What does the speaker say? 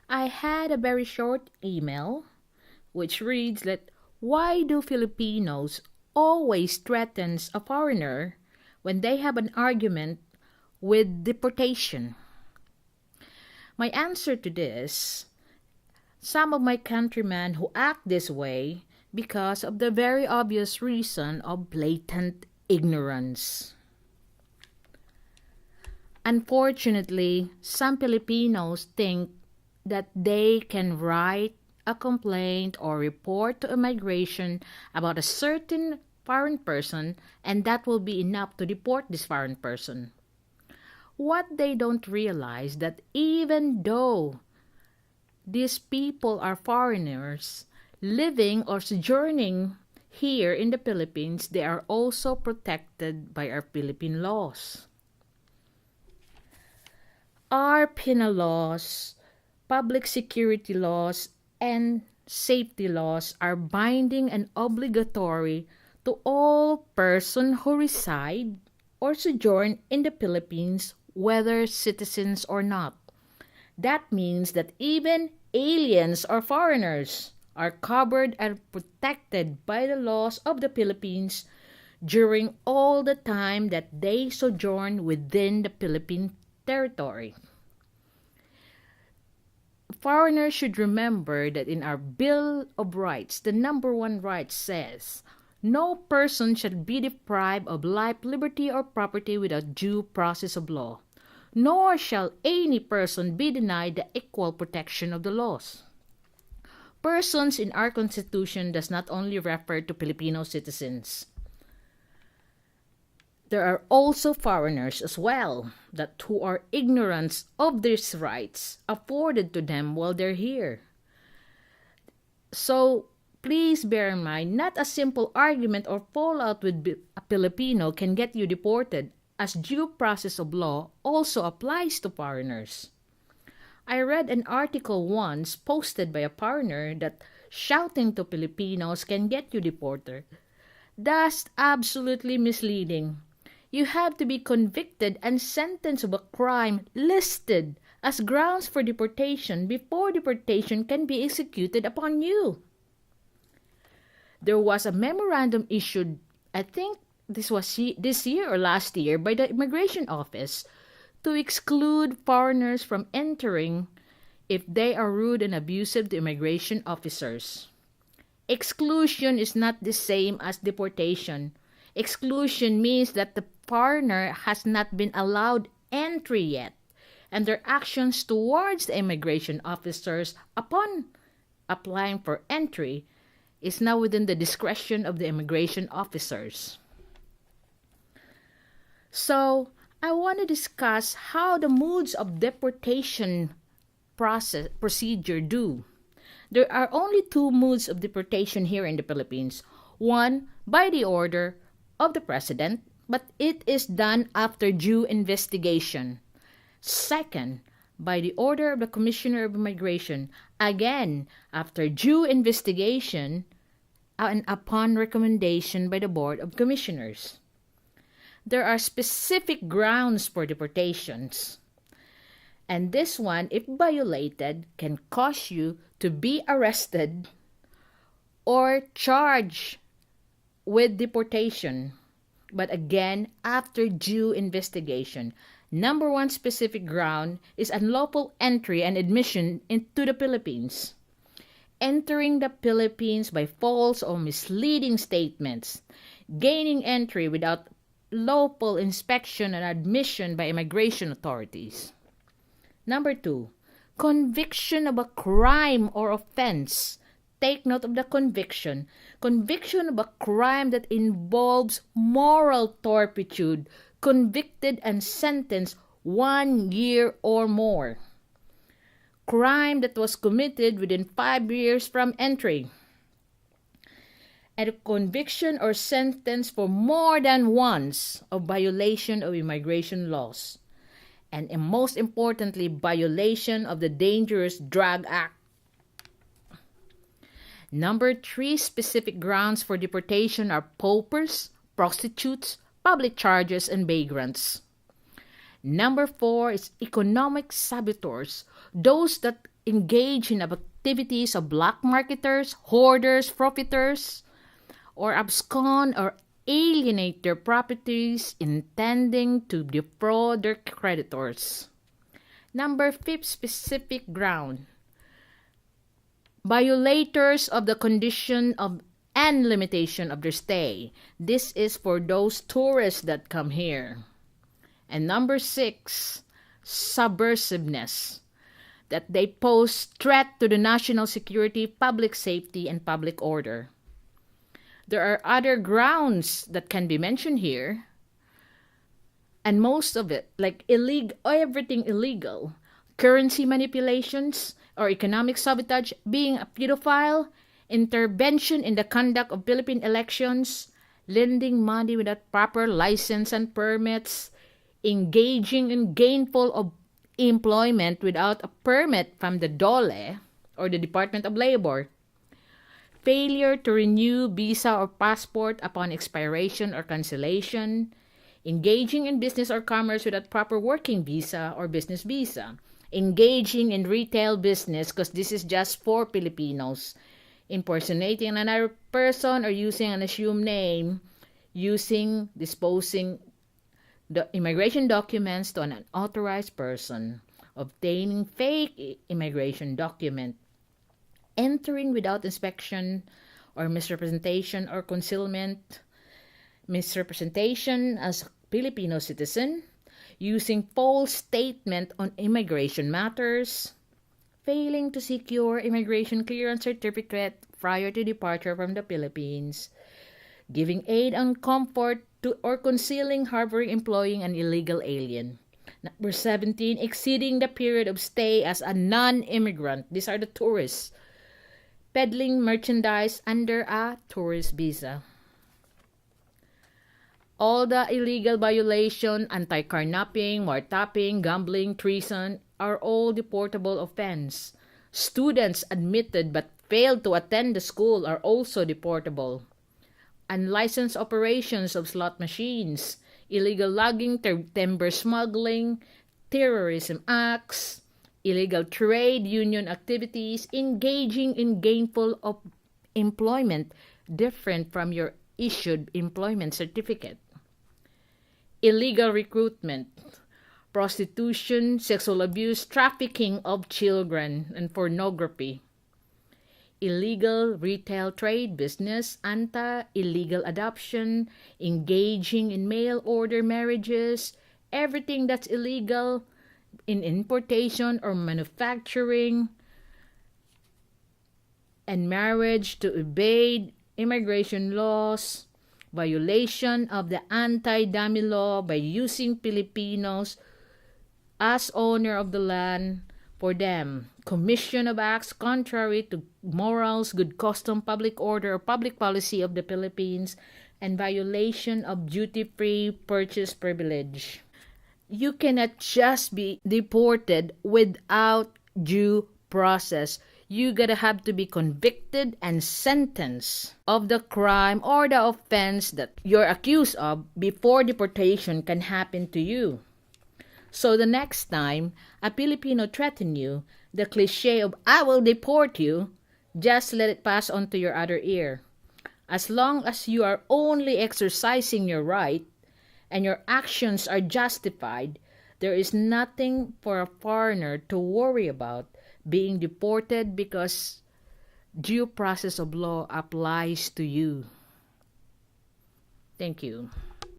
I had a very short email which reads that why do Filipinos always threaten a foreigner when they have an argument with deportation? My answer to this, some of my countrymen who act this way because of the very obvious reason of blatant ignorance. Unfortunately, some Filipinos think that they can write a complaint or report to immigration about a certain foreign person and that will be enough to deport this foreign person. What they don't realize that even though these people are foreigners living or sojourning here in the Philippines, they are also protected by our Philippine laws. Our penal laws, public security laws, and safety laws are binding and obligatory to all persons who reside or sojourn in the Philippines, whether citizens or not. That means that even aliens or foreigners are covered and protected by the laws of the Philippines during all the time that they sojourn within the Philippine territory. Foreigners should remember that in our Bill of Rights, the number one right says, no person shall be deprived of life, liberty, or property without due process of law, nor shall any person be denied the equal protection of the laws. Persons in our Constitution does not only refer to Filipino citizens. There are also foreigners as well that who are ignorant of these rights afforded to them while they're here. So please bear in mind, not a simple argument or fallout with a Filipino can get you deported, as due process of law also applies to foreigners. I read an article once posted by a foreigner that shouting to Filipinos can get you deported. That's absolutely misleading. You have to be convicted and sentenced of a crime listed as grounds for deportation before deportation can be executed upon you. There was a memorandum issued, I think this was this year or last year, by the Immigration Office to exclude foreigners from entering if they are rude and abusive to immigration officers. Exclusion is not the same as deportation. Exclusion means that the foreigner has not been allowed entry yet, and their actions towards the immigration officers upon applying for entry is now within the discretion of the immigration officers. So, I want to discuss how the modes of deportation procedure do. There are only two modes of deportation here in the Philippines. One, by the order of the President, but it is done after due investigation. Second, by the order of the Commissioner of Immigration, again after due investigation and upon recommendation by the Board of Commissioners. There are specific grounds for deportations. And this one, if violated, can cause you to be arrested or charged with deportation. But again, after due investigation. Number one specific ground is unlawful entry and admission into the Philippines. Entering the Philippines by false or misleading statements. Gaining entry without lawful inspection and admission by immigration authorities. Number two, conviction of a crime or offense. Take note of the conviction. Conviction of a crime that involves moral turpitude, convicted and sentenced 1 year or more. Crime that was committed within 5 years from entry. And a conviction or sentence for more than once of violation of immigration laws. And most importantly, violation of the Dangerous Drug Act. Number three specific grounds for deportation are paupers, prostitutes, public charges, and vagrants. Number four is economic saboteurs, those that engage in activities of black marketers, hoarders, profiteers, or abscond or alienate their properties intending to defraud their creditors. Number 5, specific ground. Violators of the condition of and limitation of their stay. This is for those tourists that come here. And number 6, subversiveness. That they pose threat to the national security, public safety, and public order. There are other grounds that can be mentioned here. And most of it, like everything illegal. Currency manipulations or economic sabotage, being a pedophile, intervention in the conduct of Philippine elections, lending money without proper license and permits, engaging in gainful employment without a permit from the DOLE or the Department of Labor, failure to renew visa or passport upon expiration or cancellation, engaging in business or commerce without proper working visa or business visa, engaging in retail business, because this is just for Filipinos, impersonating another person or using an assumed name, disposing the immigration documents to an unauthorized person, obtaining fake immigration document, entering without inspection or misrepresentation or concealment, misrepresentation as a Filipino citizen, using false statement on immigration matters, failing to secure immigration clearance certificate prior to departure from the Philippines, giving aid and comfort to or concealing, harboring, employing an illegal alien. Number 17, exceeding the period of stay as a non-immigrant. These are the tourists. Peddling merchandise under a tourist visa. All the illegal violation, anti-carnapping, wiretapping, gambling, treason are all deportable offense. Students admitted but failed to attend the school are also deportable. Unlicensed operations of slot machines, illegal logging, timber smuggling, terrorism acts, illegal trade union activities, engaging in gainful employment different from your issued employment certificate. Illegal recruitment, prostitution, sexual abuse, trafficking of children, and pornography. Illegal retail trade business, illegal adoption, engaging in mail order marriages, everything that's illegal in importation or manufacturing, and marriage to evade immigration laws, violation of the anti-dummy law by using Filipinos as owner of the land for them, commission of acts contrary to morals, good custom, public order, or public policy of the Philippines, and violation of duty-free purchase privilege. You cannot just be deported without due process. You gotta have to be convicted and sentenced of the crime or the offense that you're accused of before deportation can happen to you. So the next time a Filipino threatens you, the cliche of "I will deport you," just let it pass onto your other ear. As long as you are only exercising your right and your actions are justified, there is nothing for a foreigner to worry about being deported because due process of law applies to you. Thank you.